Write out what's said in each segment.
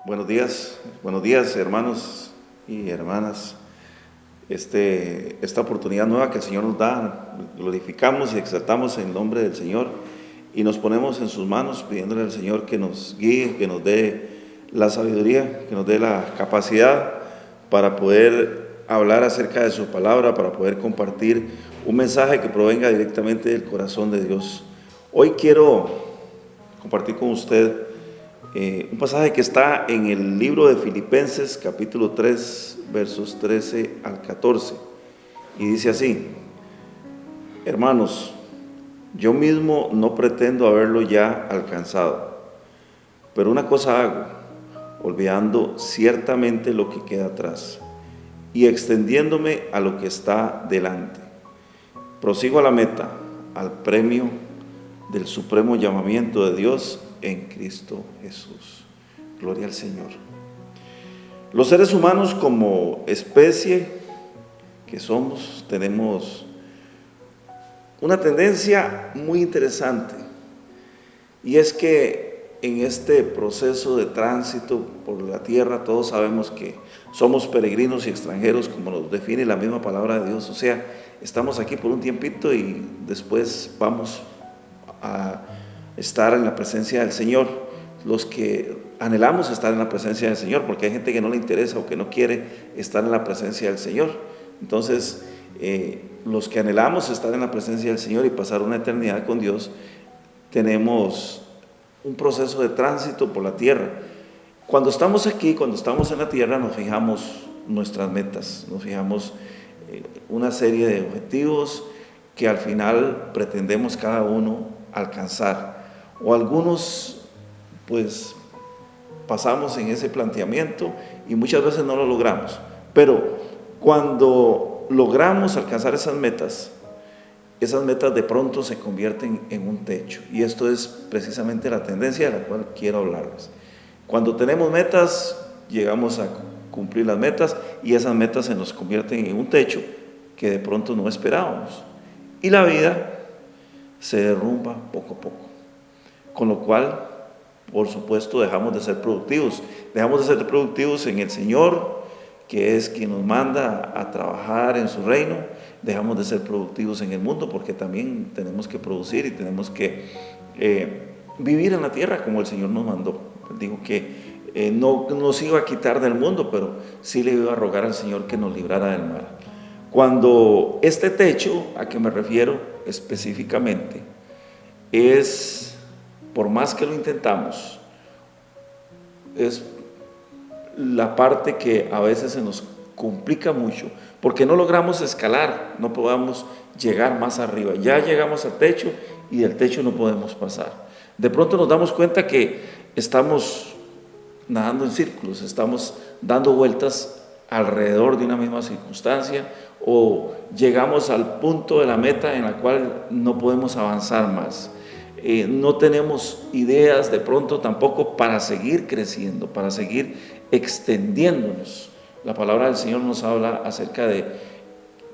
Buenos días hermanos y hermanas. Esta oportunidad nueva que el Señor nos da, glorificamos y exaltamos en el nombre del Señor y nos ponemos en sus manos pidiéndole al Señor que nos guíe, que nos dé la sabiduría, que nos dé la capacidad para poder hablar acerca de su palabra, para poder compartir un mensaje que provenga directamente del corazón de Dios. Hoy quiero compartir con usted un pasaje que está en el libro de Filipenses, capítulo 3, versos 13 al 14, y dice así: hermanos, yo mismo no pretendo haberlo ya alcanzado, pero una cosa hago, olvidando ciertamente lo que queda atrás y extendiéndome a lo que está delante. Prosigo a la meta, al premio del supremo llamamiento de Dios en Cristo Jesús. Gloria al Señor. Los seres humanos, como especie que somos, tenemos una tendencia muy interesante, y es que en este proceso de tránsito por la tierra todos sabemos que somos peregrinos y extranjeros, como nos define la misma palabra de Dios. O sea, estamos aquí por un tiempito y después vamos a estar en la presencia del Señor. Los que anhelamos estar en la presencia del Señor, porque hay gente que no le interesa o que no quiere estar en la presencia del Señor. Entonces, los que anhelamos estar en la presencia del Señor y pasar una eternidad con Dios, tenemos un proceso de tránsito por la tierra. Cuando estamos aquí, cuando estamos en la tierra, nos fijamos nuestras metas, nos fijamos una serie de objetivos que al final pretendemos cada uno alcanzar, o algunos pues pasamos en ese planteamiento y muchas veces no lo logramos. Pero cuando logramos alcanzar esas metas de pronto se convierten en un techo, y esto es precisamente la tendencia de la cual quiero hablarles. Cuando tenemos metas, llegamos a cumplir las metas y esas metas se nos convierten en un techo que de pronto no esperábamos, y la vida se derrumba poco a poco, con lo cual, por supuesto, dejamos de ser productivos en el Señor, que es quien nos manda a trabajar en su reino. Dejamos de ser productivos en el mundo, porque también tenemos que producir y tenemos que vivir en la tierra como el Señor nos mandó. Digo que no nos iba a quitar del mundo, pero sí le iba a rogar al Señor que nos librara del mal. Cuando este techo, a que me refiero específicamente, es, por más que lo intentamos, es la parte que a veces se nos complica mucho, porque no logramos escalar, no podamos llegar más arriba. Ya llegamos al techo y del techo no podemos pasar. De pronto nos damos cuenta que estamos nadando en círculos, estamos dando vueltas alrededor de una misma circunstancia, o llegamos al punto de la meta en la cual no podemos avanzar más. No tenemos ideas de pronto tampoco para seguir creciendo, para seguir extendiéndonos. La palabra del Señor nos habla acerca de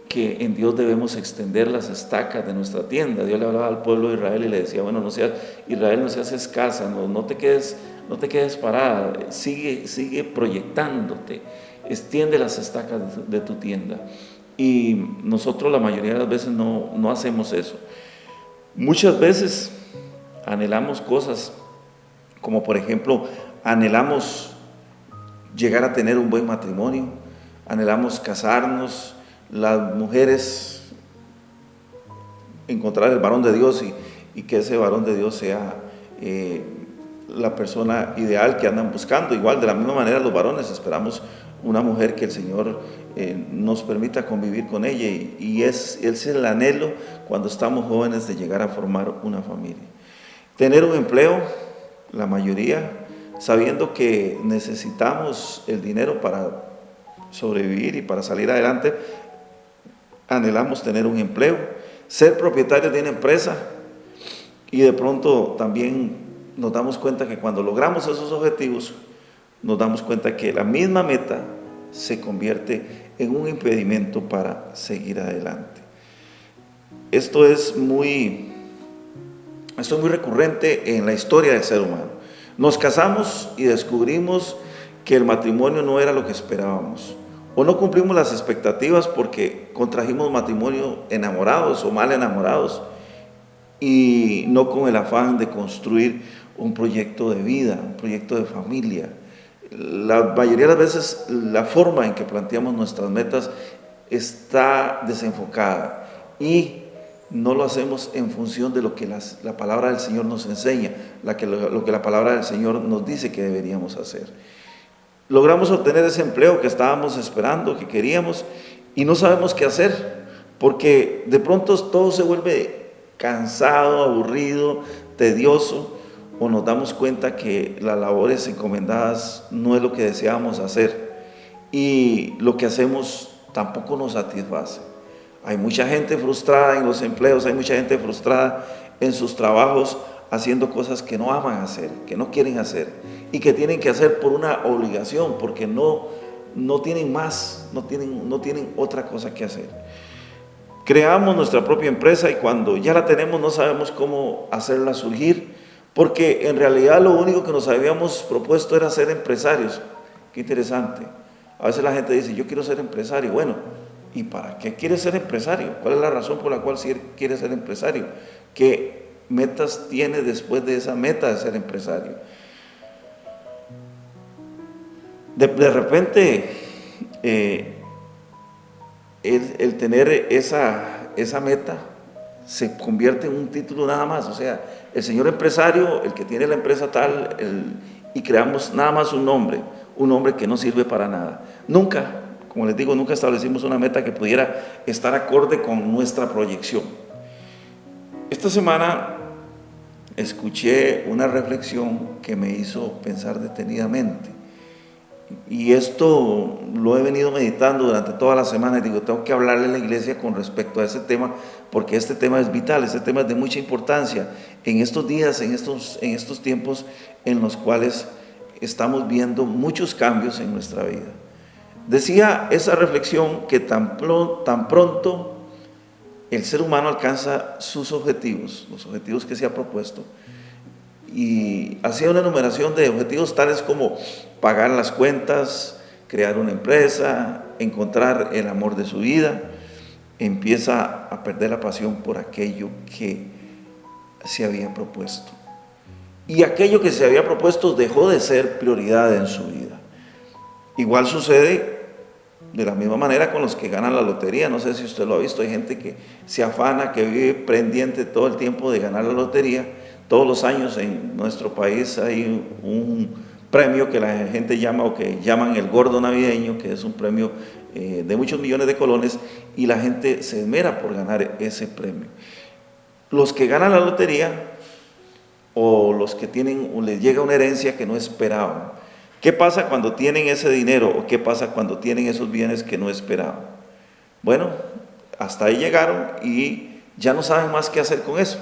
que en Dios debemos extender las estacas de nuestra tienda. Dios le hablaba al pueblo de Israel y le decía: bueno, Israel, no seas escasa, no te quedes parada, sigue proyectándote, extiende las estacas de tu tienda. Y nosotros la mayoría de las veces no hacemos eso. Muchas veces anhelamos cosas, como por ejemplo, anhelamos llegar a tener un buen matrimonio, anhelamos casarnos, las mujeres encontrar el varón de Dios y que ese varón de Dios sea la persona ideal que andan buscando. Igual, de la misma manera, los varones esperamos una mujer que el Señor nos permita convivir con ella, y es el anhelo cuando estamos jóvenes de llegar a formar una familia. Tener un empleo, la mayoría, sabiendo que necesitamos el dinero para sobrevivir y para salir adelante, anhelamos tener un empleo, ser propietarios de una empresa, y de pronto también nos damos cuenta que cuando logramos esos objetivos, nos damos cuenta que la misma meta se convierte en un impedimento para seguir adelante. Esto es muy recurrente en la historia del ser humano. Nos casamos y descubrimos que el matrimonio no era lo que esperábamos, o no cumplimos las expectativas porque contrajimos matrimonio enamorados o mal enamorados, y no con el afán de construir un proyecto de vida, un proyecto de familia. La mayoría de las veces la forma en que planteamos nuestras metas está desenfocada y no lo hacemos en función de lo que la palabra del Señor nos enseña, lo que la palabra del Señor nos dice que deberíamos hacer. Logramos obtener ese empleo que estábamos esperando, que queríamos, y no sabemos qué hacer, porque de pronto todo se vuelve cansado, aburrido, tedioso, o nos damos cuenta que las labores encomendadas no es lo que deseábamos hacer, y lo que hacemos tampoco nos satisface. Hay mucha gente frustrada en los empleos, hay mucha gente frustrada en sus trabajos, haciendo cosas que no aman hacer, que no quieren hacer y que tienen que hacer por una obligación, porque no tienen más, no tienen otra cosa que hacer. Creamos nuestra propia empresa y cuando ya la tenemos no sabemos cómo hacerla surgir, porque en realidad lo único que nos habíamos propuesto era ser empresarios. Qué interesante. A veces la gente dice, yo quiero ser empresario. Bueno, ¿y para qué quieres ser empresario? ¿Cuál es la razón por la cual quieres ser empresario? ¿Qué metas tiene después de esa meta de ser empresario? De repente, el tener esa meta se convierte en un título nada más. O sea, el señor empresario, el que tiene la empresa tal, y creamos nada más un nombre que no sirve para nada. Nunca, como les digo, nunca establecimos una meta que pudiera estar acorde con nuestra proyección. Esta semana escuché una reflexión que me hizo pensar detenidamente. Y esto lo he venido meditando durante toda la semana y digo, tengo que hablarle a la iglesia con respecto a ese tema, porque este tema es vital, este tema es de mucha importancia en estos días, en estos tiempos en los cuales estamos viendo muchos cambios en nuestra vida. Decía esa reflexión que tan pronto el ser humano alcanza sus objetivos, los objetivos que se ha propuesto, y hacía una enumeración de objetivos tales como pagar las cuentas, crear una empresa, encontrar el amor de su vida, empieza a perder la pasión por aquello que se había propuesto. Y aquello que se había propuesto dejó de ser prioridad en su vida. Igual sucede de la misma manera con los que ganan la lotería. No sé si usted lo ha visto, hay gente que se afana, que vive pendiente todo el tiempo de ganar la lotería. Todos los años en nuestro país hay un premio que la gente llama, o que llaman el gordo navideño, que es un premio de muchos millones de colones, y la gente se esmera por ganar ese premio. Los que ganan la lotería, o los que les llega una herencia que no esperaban, ¿qué pasa cuando tienen ese dinero? ¿O qué pasa cuando tienen esos bienes que no esperaban? Bueno, hasta ahí llegaron y ya no saben más qué hacer con eso.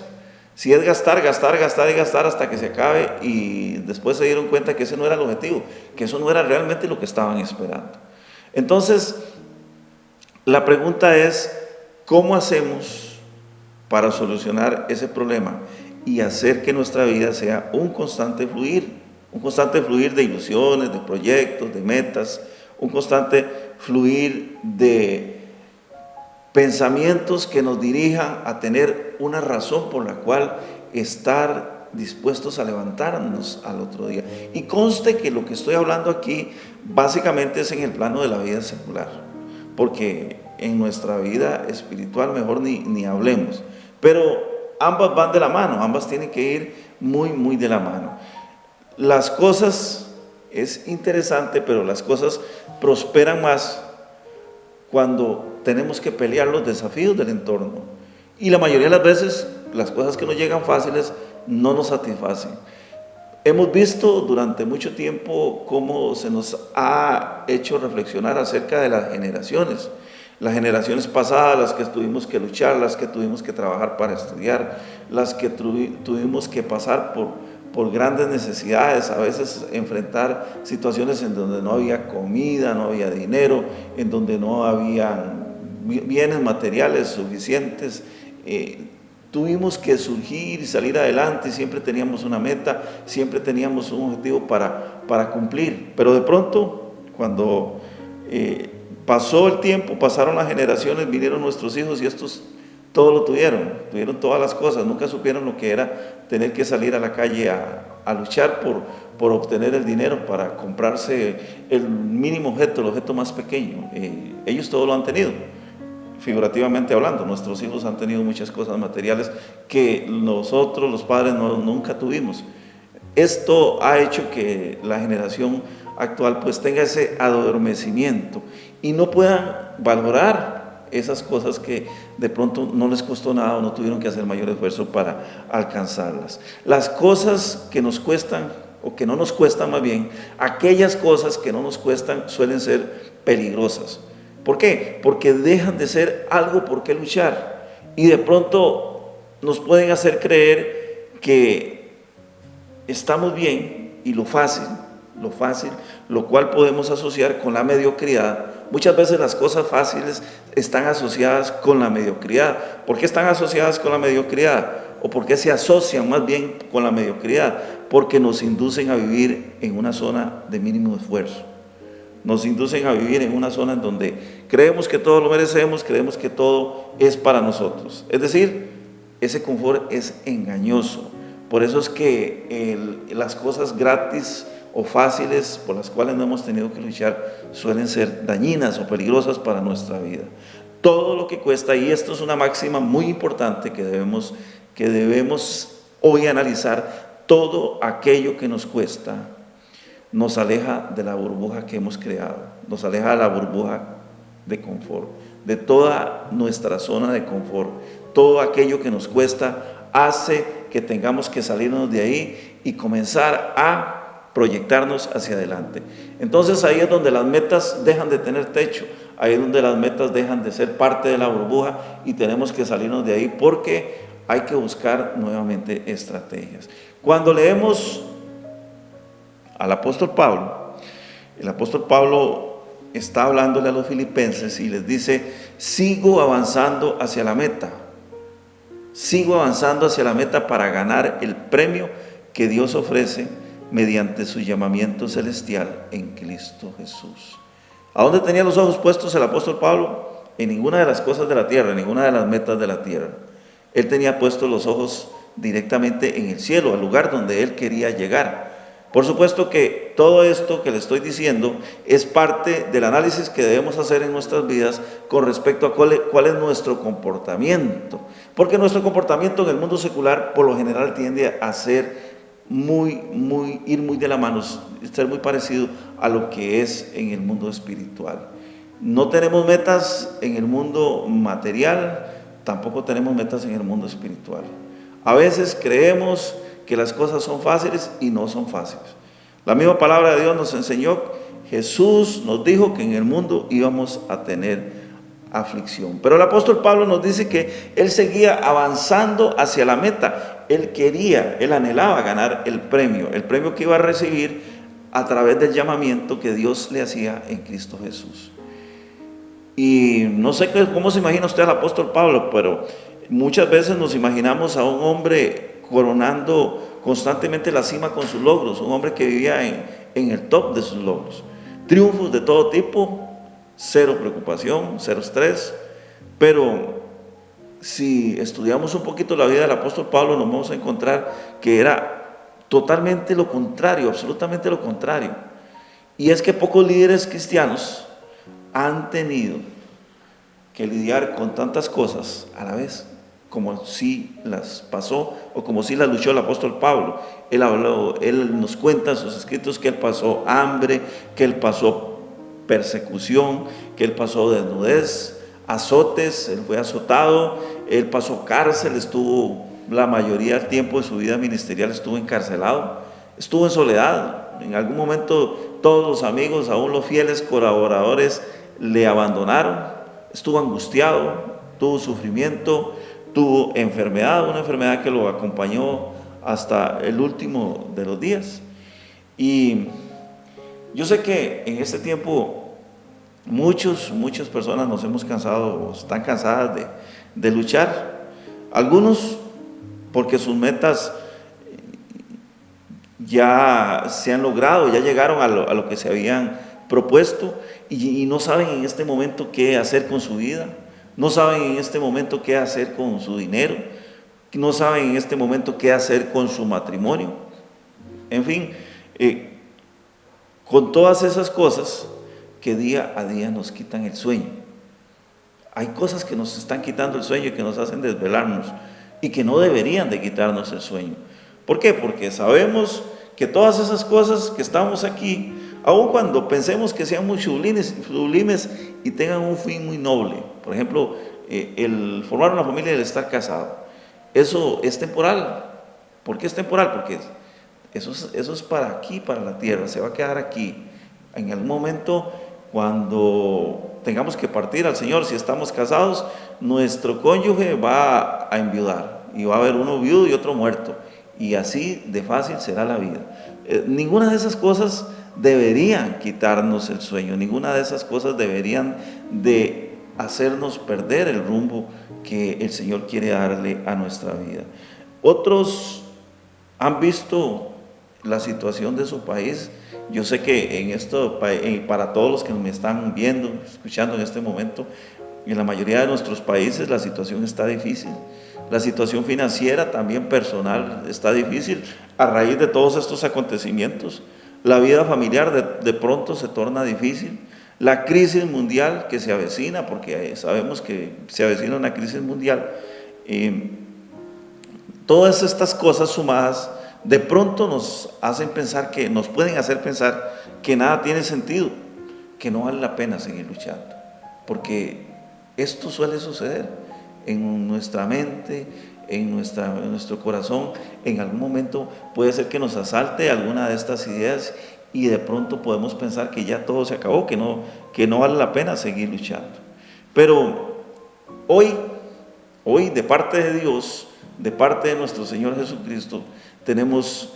Si es gastar, gastar, gastar y gastar hasta que se acabe, y después se dieron cuenta que ese no era el objetivo, que eso no era realmente lo que estaban esperando. Entonces, la pregunta es, ¿cómo hacemos para solucionar ese problema y hacer que nuestra vida sea un constante fluir de ilusiones, de proyectos, de metas, un constante fluir de pensamientos que nos dirijan a tener una razón por la cual estar dispuestos a levantarnos al otro día? Y conste que lo que estoy hablando aquí básicamente es en el plano de la vida secular, porque en nuestra vida espiritual mejor ni hablemos, pero ambas van de la mano, ambas tienen que ir muy de la mano. Las cosas, es interesante, pero las cosas prosperan más cuando tenemos que pelear los desafíos del entorno. Y la mayoría de las veces, las cosas que nos llegan fáciles no nos satisfacen. Hemos visto durante mucho tiempo cómo se nos ha hecho reflexionar acerca de las generaciones pasadas, las que tuvimos que luchar, las que tuvimos que trabajar para estudiar, las que tuvimos que pasar por grandes necesidades, a veces enfrentar situaciones en donde no había comida, no había dinero, en donde no había bienes materiales suficientes, tuvimos que surgir y salir adelante, siempre teníamos una meta, siempre teníamos un objetivo para cumplir, pero de pronto, cuando pasó el tiempo, pasaron las generaciones, vinieron nuestros hijos y estos todo lo tuvieron todas las cosas, nunca supieron lo que era tener que salir a la calle a luchar por obtener el dinero para comprarse el mínimo objeto, el objeto más pequeño. Ellos todo lo han tenido, figurativamente hablando. Nuestros hijos han tenido muchas cosas materiales que nosotros, los padres, nunca tuvimos. Esto ha hecho que la generación actual pues tenga ese adormecimiento y no puedan valorar esas cosas que de pronto no les costó nada o no tuvieron que hacer mayor esfuerzo para alcanzarlas. Las cosas que nos cuestan, o que no nos cuestan más bien, aquellas cosas que no nos cuestan suelen ser peligrosas. ¿Por qué? Porque dejan de ser algo por qué luchar y de pronto nos pueden hacer creer que estamos bien y lo fácil, lo cual podemos asociar con la mediocridad. Muchas veces las cosas fáciles están asociadas con la mediocridad. ¿Por qué están asociadas con la mediocridad? ¿O por qué se asocian más bien con la mediocridad? Porque nos inducen a vivir en una zona de mínimo esfuerzo. Nos inducen a vivir en una zona en donde creemos que todo lo merecemos, creemos que todo es para nosotros. Es decir, ese confort es engañoso. Por eso es que las cosas gratis o fáciles por las cuales no hemos tenido que luchar suelen ser dañinas o peligrosas para nuestra vida. Todo lo que cuesta, y esto es una máxima muy importante que debemos hoy analizar, todo aquello que nos cuesta nos aleja de la burbuja que hemos creado, nos aleja de la burbuja de confort, de toda nuestra zona de confort. Todo aquello que nos cuesta hace que tengamos que salirnos de ahí y comenzar a proyectarnos hacia adelante. Entonces ahí es donde las metas dejan de tener techo, ahí es donde las metas dejan de ser parte de la burbuja y tenemos que salirnos de ahí porque hay que buscar nuevamente estrategias. Cuando leemos al apóstol Pablo, el apóstol Pablo está hablándole a los filipenses y les dice: sigo avanzando hacia la meta, para ganar el premio que Dios ofrece mediante su llamamiento celestial en Cristo Jesús. ¿A dónde tenía los ojos puestos el apóstol Pablo? En ninguna de las cosas de la tierra, en ninguna de las metas de la tierra. Él tenía puestos los ojos directamente en el cielo, al lugar donde él quería llegar. Por supuesto que todo esto que le estoy diciendo es parte del análisis que debemos hacer en nuestras vidas con respecto a cuál es nuestro comportamiento. Porque nuestro comportamiento en el mundo secular por lo general tiende a ser ir muy de la mano, ser muy parecido a lo que es en el mundo espiritual. No tenemos metas en el mundo material, tampoco tenemos metas en el mundo espiritual. A veces creemos que las cosas son fáciles y no son fáciles. La misma palabra de Dios nos enseñó, Jesús nos dijo que en el mundo íbamos a tener aflicción. Pero el apóstol Pablo nos dice que él seguía avanzando hacia la meta. Él anhelaba ganar el premio que iba a recibir a través del llamamiento que Dios le hacía en Cristo Jesús. Y no sé cómo se imagina usted al apóstol Pablo, pero muchas veces nos imaginamos a un hombre coronando constantemente la cima con sus logros, un hombre que vivía en el top de sus logros, triunfos de todo tipo, cero preocupación, cero estrés. Pero si estudiamos un poquito la vida del apóstol Pablo, nos vamos a encontrar que era totalmente lo contrario, absolutamente lo contrario. Y es que pocos líderes cristianos han tenido que lidiar con tantas cosas a la vez, como si las pasó o como si las luchó el apóstol Pablo. Él nos cuenta en sus escritos que él pasó hambre, que él pasó persecución, que él pasó desnudez, azotes, él fue azotado, él pasó cárcel, estuvo la mayoría del tiempo de su vida ministerial estuvo encarcelado, estuvo en soledad. En algún momento todos los amigos, aún los fieles colaboradores, le abandonaron, estuvo angustiado, tuvo sufrimiento, tuvo enfermedad, una enfermedad que lo acompañó hasta el último de los días. Y yo sé que en este tiempo muchas personas nos hemos cansado o están cansadas de luchar. Algunos porque sus metas ya se han logrado, ya llegaron a lo que se habían propuesto y no saben en este momento qué hacer con su vida, no saben en este momento qué hacer con su dinero, no saben en este momento qué hacer con su matrimonio. En fin, con todas esas cosas que día a día nos quitan el sueño. Hay cosas que nos están quitando el sueño y que nos hacen desvelarnos y que no deberían de quitarnos el sueño. ¿Por qué? Porque sabemos que todas esas cosas que estamos aquí, aun cuando pensemos que sean muy sublimes y tengan un fin muy noble, por ejemplo, el formar una familia y el estar casado, eso es temporal. ¿Por qué es temporal? Porque eso es para aquí, para la tierra, se va a quedar aquí. En algún momento, cuando tengamos que partir al Señor, si estamos casados, nuestro cónyuge va a enviudar y va a haber uno viudo y otro muerto, y así de fácil será la vida. Ninguna de esas cosas deberían quitarnos el sueño, ninguna de esas cosas deberían de hacernos perder el rumbo que el Señor quiere darle a nuestra vida. Otros han visto la situación de su país. Yo sé que en esto, para todos los que me están viendo, escuchando en este momento, en la mayoría de nuestros países la situación está difícil. La situación financiera, también personal, está difícil a raíz de todos estos acontecimientos. La vida familiar de pronto se torna difícil. La crisis mundial que se avecina, porque sabemos que se avecina una crisis mundial. Todas estas cosas sumadas de pronto nos pueden hacer pensar que nada tiene sentido, que no vale la pena seguir luchando, porque esto suele suceder en nuestra mente, en nuestro corazón. En algún momento puede ser que nos asalte alguna de estas ideas y de pronto podemos pensar que ya todo se acabó, que no vale la pena seguir luchando. Pero hoy de parte de Dios, de parte de nuestro Señor Jesucristo, tenemos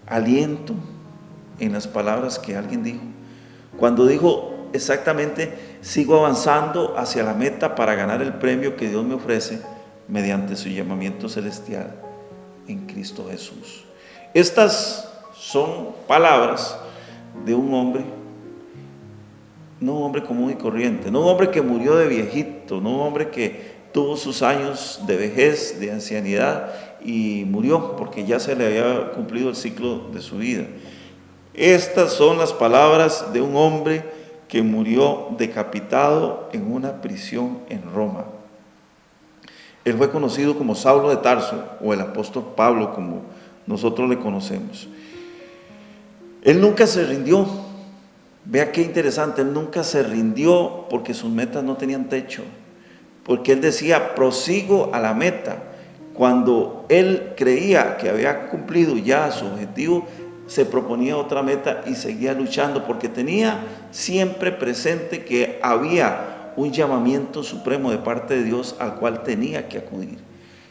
aliento en las palabras que alguien dijo. Cuando dijo exactamente: sigo avanzando hacia la meta para ganar el premio que Dios me ofrece mediante su llamamiento celestial en Cristo Jesús. Estas son palabras de un hombre, no un hombre común y corriente, no un hombre que murió de viejito, no un hombre que tuvo sus años de vejez, de ancianidad y murió porque ya se le había cumplido el ciclo de su vida. Estas son las palabras de un hombre que murió decapitado en una prisión en Roma. Él fue conocido como Saulo de Tarso, o el apóstol Pablo, como nosotros le conocemos. Él nunca se rindió. Vea qué interesante, él nunca se rindió porque sus metas no tenían techo, porque él decía: prosigo a la meta. Cuando él creía que había cumplido ya su objetivo, se proponía otra meta y seguía luchando, porque tenía siempre presente que había un llamamiento supremo de parte de Dios al cual tenía que acudir.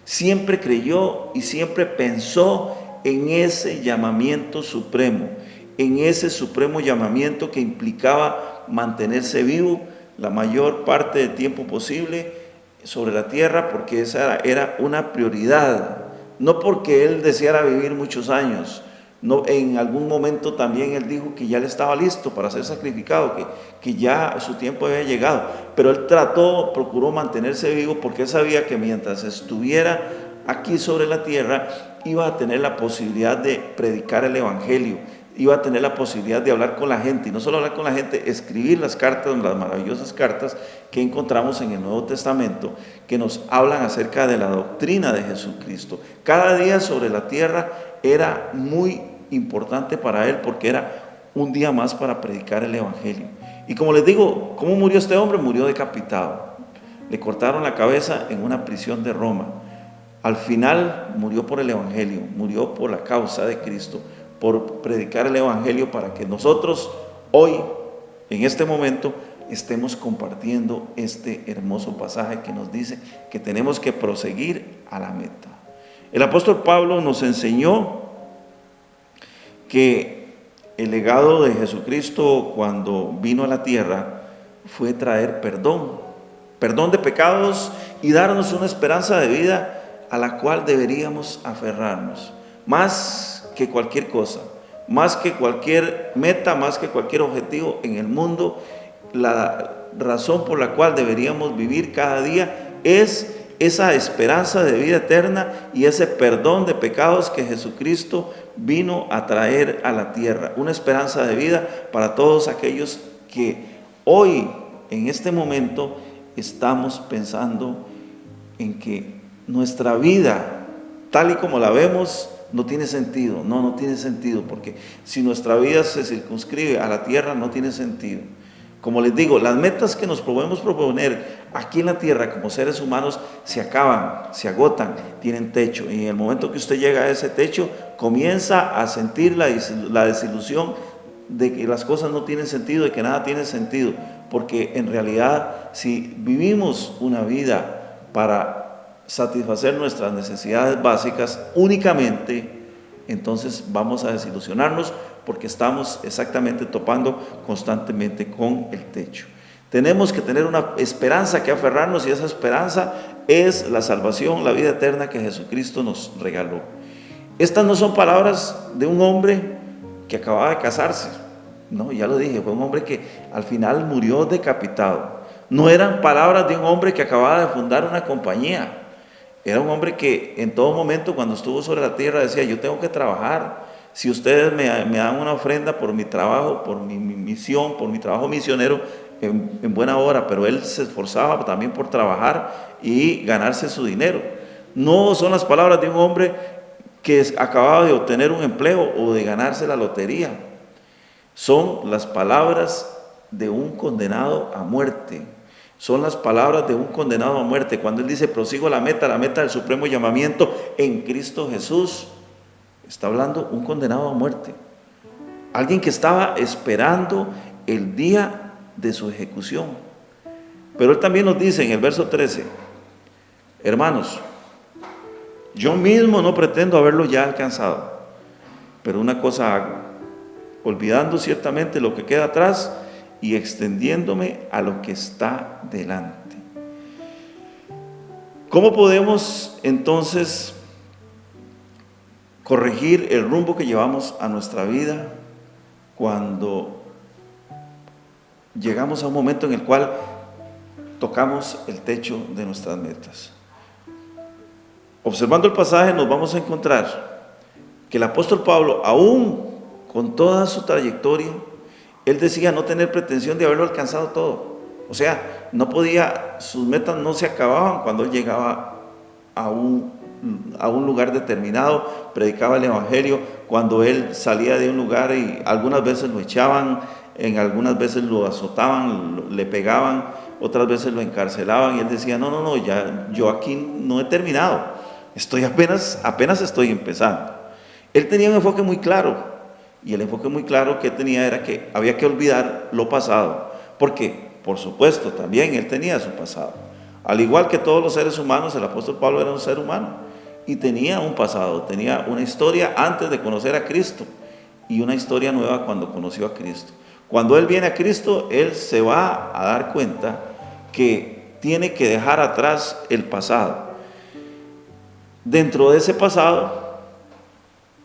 Siempre creyó y siempre pensó en ese llamamiento supremo, en ese supremo llamamiento que implicaba mantenerse vivo la mayor parte del tiempo posible sobre la tierra, porque esa era una prioridad, no porque él deseara vivir muchos años. No, en algún momento también él dijo que ya él estaba listo para ser sacrificado, que ya su tiempo había llegado, pero él procuró mantenerse vivo, porque él sabía que mientras estuviera aquí sobre la tierra iba a tener la posibilidad de predicar el evangelio, iba a tener la posibilidad de hablar con la gente, y no solo hablar con la gente, escribir las cartas, las maravillosas cartas que encontramos en el Nuevo Testamento, que nos hablan acerca de la doctrina de Jesucristo. Cada día sobre la tierra era muy importante para él, porque era un día más para predicar el evangelio. Y como les digo, ¿cómo murió este hombre? Murió decapitado. Le cortaron la cabeza en una prisión de Roma. Al final murió por el evangelio, murió por la causa de Cristo, por predicar el evangelio, para que nosotros hoy, en este momento, estemos compartiendo este hermoso pasaje que nos dice que tenemos que proseguir a la meta. El apóstol Pablo nos enseñó que el legado de Jesucristo cuando vino a la tierra fue traer perdón de pecados y darnos una esperanza de vida a la cual deberíamos aferrarnos, más que cualquier cosa, más que cualquier meta, más que cualquier objetivo en el mundo. La razón por la cual deberíamos vivir cada día es esa esperanza de vida eterna y ese perdón de pecados que Jesucristo vino a traer a la tierra. Una esperanza de vida para todos aquellos que hoy, en este momento, estamos pensando en que nuestra vida, tal y como la vemos, no tiene sentido. No tiene sentido, porque si nuestra vida se circunscribe a la tierra, no tiene sentido. Como les digo, las metas que nos podemos proponer aquí en la tierra como seres humanos se acaban, se agotan, tienen techo. Y en el momento que usted llega a ese techo, comienza a sentir la desilusión de que las cosas no tienen sentido, de que nada tiene sentido. Porque en realidad, si vivimos una vida para satisfacer nuestras necesidades básicas únicamente, entonces vamos a desilusionarnos, porque estamos exactamente topando constantemente con el techo. Tenemos que tener una esperanza que aferrarnos, y esa esperanza es la salvación, la vida eterna que Jesucristo nos regaló. Estas no son palabras de un hombre que acababa de casarse. No, ya lo dije, fue un hombre que al final murió decapitado. No eran palabras de un hombre que acababa de fundar una compañía. Era un hombre que en todo momento, cuando estuvo sobre la tierra, decía: yo tengo que trabajar. Si ustedes me dan una ofrenda por mi trabajo, por mi misión, por mi trabajo misionero, en buena hora. Pero él se esforzaba también por trabajar y ganarse su dinero. No son las palabras de un hombre que acababa de obtener un empleo o de ganarse la lotería. Son las palabras de un condenado a muerte. Son las palabras de un condenado a muerte. Cuando él dice: prosigo la meta del supremo llamamiento en Cristo Jesús, está hablando un condenado a muerte. Alguien que estaba esperando el día de su ejecución. Pero él también nos dice en el verso 13: hermanos, yo mismo no pretendo haberlo ya alcanzado, pero una cosa hago, olvidando ciertamente lo que queda atrás y extendiéndome a lo que está delante. ¿Cómo podemos entonces corregir el rumbo que llevamos a nuestra vida cuando llegamos a un momento en el cual tocamos el techo de nuestras metas? Observando el pasaje, nos vamos a encontrar que el apóstol Pablo, aún con toda su trayectoria, él decía no tener pretensión de haberlo alcanzado todo. O sea, no podía, sus metas no se acababan cuando él llegaba a un lugar determinado, predicaba el evangelio. Cuando él salía de un lugar, y algunas veces lo echaban, algunas veces lo azotaban, le pegaban, otras veces lo encarcelaban, y él decía: no, ya yo aquí no he terminado, estoy apenas estoy empezando. Él tenía un enfoque muy claro, y el enfoque muy claro que tenía era que había que olvidar lo pasado, porque por supuesto también él tenía su pasado. Al igual que todos los seres humanos, el apóstol Pablo era un ser humano y tenía un pasado, tenía una historia antes de conocer a Cristo y una historia nueva cuando conoció a Cristo. Cuando él viene a Cristo, él se va a dar cuenta que tiene que dejar atrás el pasado. Dentro de ese pasado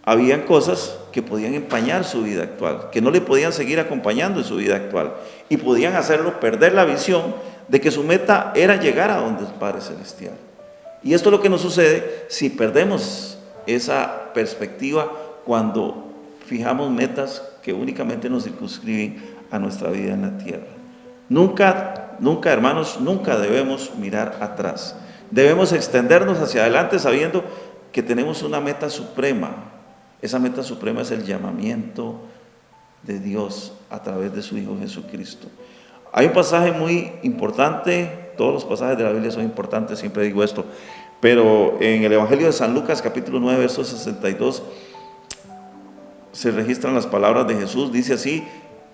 habían cosas que podían empañar su vida actual, que no le podían seguir acompañando en su vida actual, y podían hacerlo perder la visión de que su meta era llegar a donde el Padre Celestial. Y esto es lo que nos sucede si perdemos esa perspectiva cuando fijamos metas que únicamente nos circunscriben a nuestra vida en la tierra. Nunca, hermanos, nunca debemos mirar atrás. Debemos extendernos hacia adelante sabiendo que tenemos una meta suprema. Esa meta suprema es el llamamiento de Dios a través de su Hijo Jesucristo. Hay un pasaje muy importante, todos los pasajes de la Biblia son importantes, siempre digo esto, pero en el Evangelio de San Lucas, capítulo 9, verso 62, se registran las palabras de Jesús. Dice así: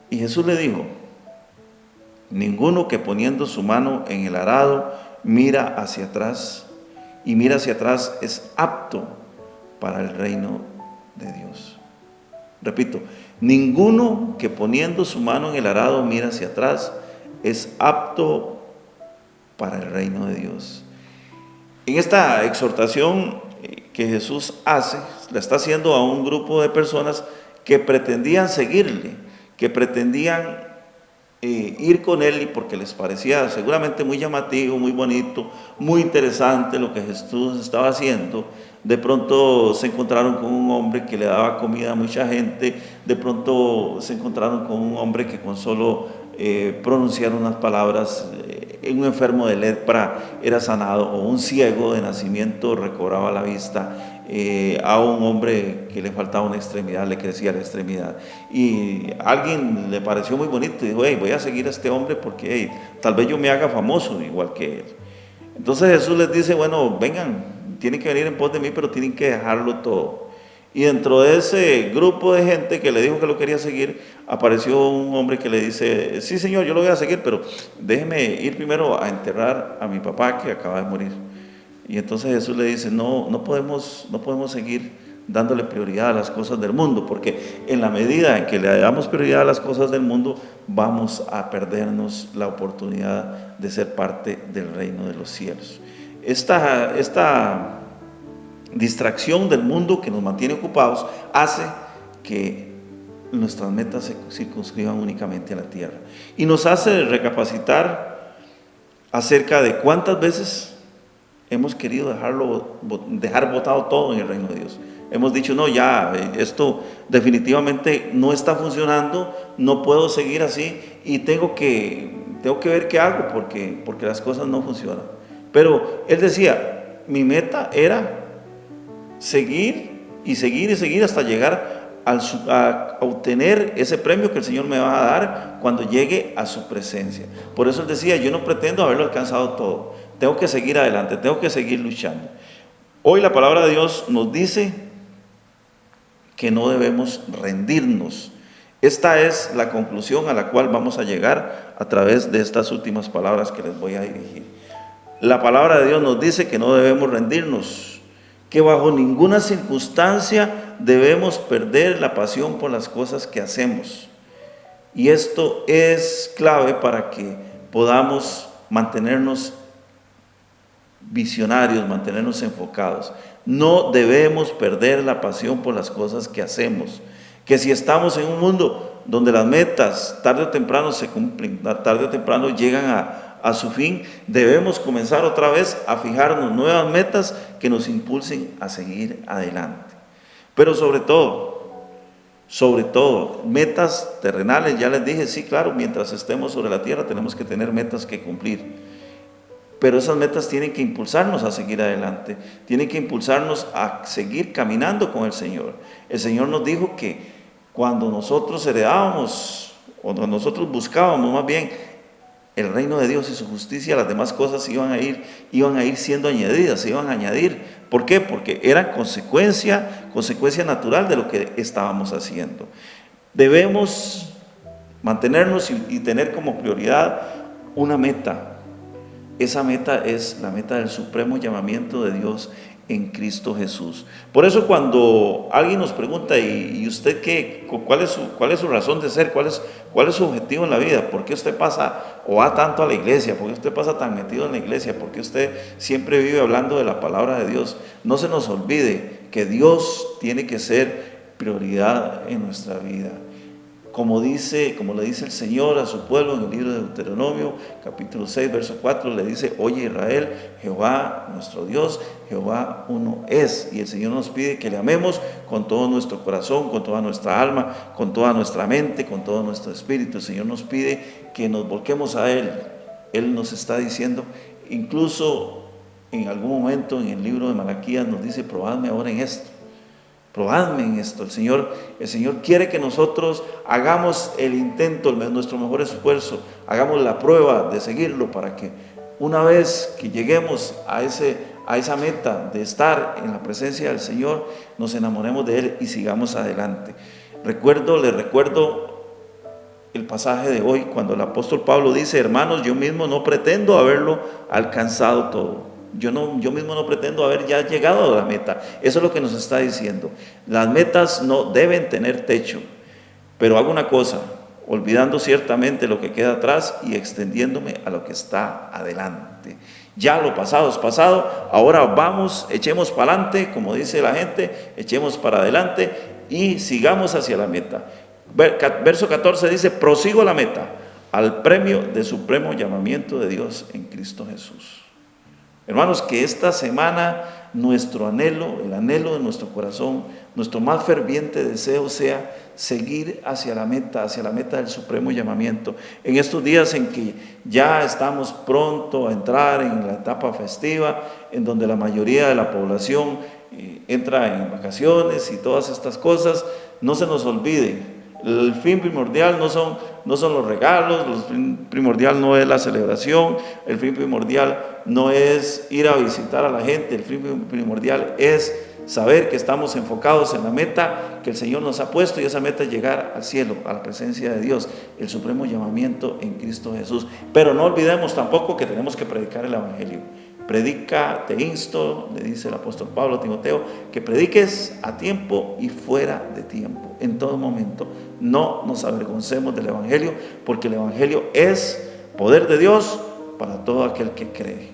y Jesús le dijo: ninguno que poniendo su mano en el arado mira hacia atrás es apto para el reino de Dios. Repito: ninguno que poniendo su mano en el arado mira hacia atrás es apto para el reino de Dios. En esta exhortación que Jesús hace, la está haciendo a un grupo de personas que pretendían seguirle, que pretendían ir con él, y porque les parecía seguramente muy llamativo, muy bonito, muy interesante lo que Jesús estaba haciendo. De pronto se encontraron con un hombre que le daba comida a mucha gente, de pronto se encontraron con un hombre que con solo pronunciar unas palabras, un enfermo de lepra era sanado, o un ciego de nacimiento recobraba la vista. A un hombre que le faltaba una extremidad, le crecía la extremidad. Y a alguien le pareció muy bonito y dijo: hey, voy a seguir a este hombre porque hey, tal vez yo me haga famoso igual que él. Entonces Jesús les dice: bueno, vengan, tienen que venir en pos de mí, pero tienen que dejarlo todo. Y dentro de ese grupo de gente que le dijo que lo quería seguir, apareció un hombre que le dice: sí, Señor, yo lo voy a seguir, pero déjeme ir primero a enterrar a mi papá que acaba de morir. Y entonces Jesús le dice: no podemos seguir dándole prioridad a las cosas del mundo, porque en la medida en que le damos prioridad a las cosas del mundo, vamos a perdernos la oportunidad de ser parte del reino de los cielos. Esta distracción del mundo que nos mantiene ocupados hace que nuestras metas se circunscriban únicamente a la tierra, y nos hace recapacitar acerca de cuántas veces hemos querido dejar botado todo en el reino de Dios. Hemos dicho: no, ya, esto definitivamente no está funcionando, no puedo seguir así, y tengo que ver qué hago porque las cosas no funcionan. Pero él decía: mi meta era seguir y seguir y seguir hasta llegar a obtener ese premio que el Señor me va a dar cuando llegue a su presencia. Por eso él decía: yo no pretendo haberlo alcanzado todo, tengo que seguir adelante, tengo que seguir luchando. Hoy la palabra de Dios nos dice que no debemos rendirnos. Esta es la conclusión a la cual vamos a llegar a través de estas últimas palabras que les voy a dirigir. La palabra de Dios nos dice que no debemos rendirnos, que bajo ninguna circunstancia debemos perder la pasión por las cosas que hacemos. Y esto es clave para que podamos mantenernos visionarios, mantenernos enfocados. No debemos perder la pasión por las cosas que hacemos. Que si estamos en un mundo donde las metas tarde o temprano se cumplen, tarde o temprano llegan a su fin, debemos comenzar otra vez a fijarnos nuevas metas que nos impulsen a seguir adelante. Pero sobre todo, metas terrenales, ya les dije, sí, claro, mientras estemos sobre la tierra tenemos que tener metas que cumplir. Pero esas metas tienen que impulsarnos a seguir adelante, tienen que impulsarnos a seguir caminando con el Señor. El Señor nos dijo que cuando nosotros heredábamos, o cuando nosotros buscábamos más bien el reino de Dios y su justicia, las demás cosas iban a ir siendo añadidas, se iban a añadir. ¿Por qué? Porque era consecuencia natural de lo que estábamos haciendo. Debemos mantenernos y tener como prioridad una meta. Esa meta es la meta del supremo llamamiento de Dios en Cristo Jesús. Por eso cuando alguien nos pregunta: ¿y usted qué? ¿Cuál es su razón de ser? ¿Cuál es su objetivo en la vida? ¿Por qué usted pasa o va tanto a la iglesia? ¿Por qué usted pasa tan metido en la iglesia? ¿Por qué usted siempre vive hablando de la palabra de Dios? No se nos olvide que Dios tiene que ser prioridad en nuestra vida. Como le dice el Señor a su pueblo en el libro de Deuteronomio, capítulo 6, verso 4, le dice: oye Israel, Jehová nuestro Dios, Jehová uno es. Y el Señor nos pide que le amemos con todo nuestro corazón, con toda nuestra alma, con toda nuestra mente, con todo nuestro espíritu. El Señor nos pide que nos volquemos a Él. Él nos está diciendo, incluso en algún momento en el libro de Malaquías nos dice: probadme ahora en esto. Probadme en esto. El Señor quiere que nosotros hagamos el intento, nuestro mejor esfuerzo, hagamos la prueba de seguirlo, para que una vez que lleguemos a esa meta de estar en la presencia del Señor, nos enamoremos de Él y sigamos adelante. Les recuerdo el pasaje de hoy, cuando el apóstol Pablo dice: hermanos, yo mismo no pretendo haberlo alcanzado todo. Yo mismo no pretendo haber ya llegado a la meta. Eso es lo que nos está diciendo. Las metas no deben tener techo. Pero hago una cosa: olvidando ciertamente lo que queda atrás y extendiéndome a lo que está adelante. Ya lo pasado es pasado, ahora vamos, echemos para adelante, como dice la gente, echemos para adelante y sigamos hacia la meta. Verso 14 dice: prosigo a la meta, al premio de supremo llamamiento de Dios en Cristo Jesús. Hermanos, que esta semana nuestro anhelo, el anhelo de nuestro corazón, nuestro más ferviente deseo sea seguir hacia la meta del supremo llamamiento. En estos días en que ya estamos pronto a entrar en la etapa festiva, en donde la mayoría de la población entra en vacaciones y todas estas cosas, no se nos olvide. El fin primordial no son los regalos, el fin primordial no es la celebración, el fin primordial no es ir a visitar a la gente, el fin primordial es saber que estamos enfocados en la meta que el Señor nos ha puesto, y esa meta es llegar al cielo, a la presencia de Dios, el supremo llamamiento en Cristo Jesús. Pero no olvidemos tampoco que tenemos que predicar el Evangelio. Predica, te insto, le dice el apóstol Pablo a Timoteo, que prediques a tiempo y fuera de tiempo, en todo momento. No nos avergoncemos del Evangelio, porque el Evangelio es poder de Dios para todo aquel que cree.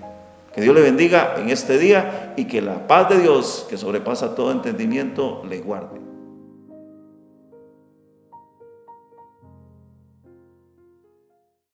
Que Dios le bendiga en este día y que la paz de Dios, que sobrepasa todo entendimiento, le guarde.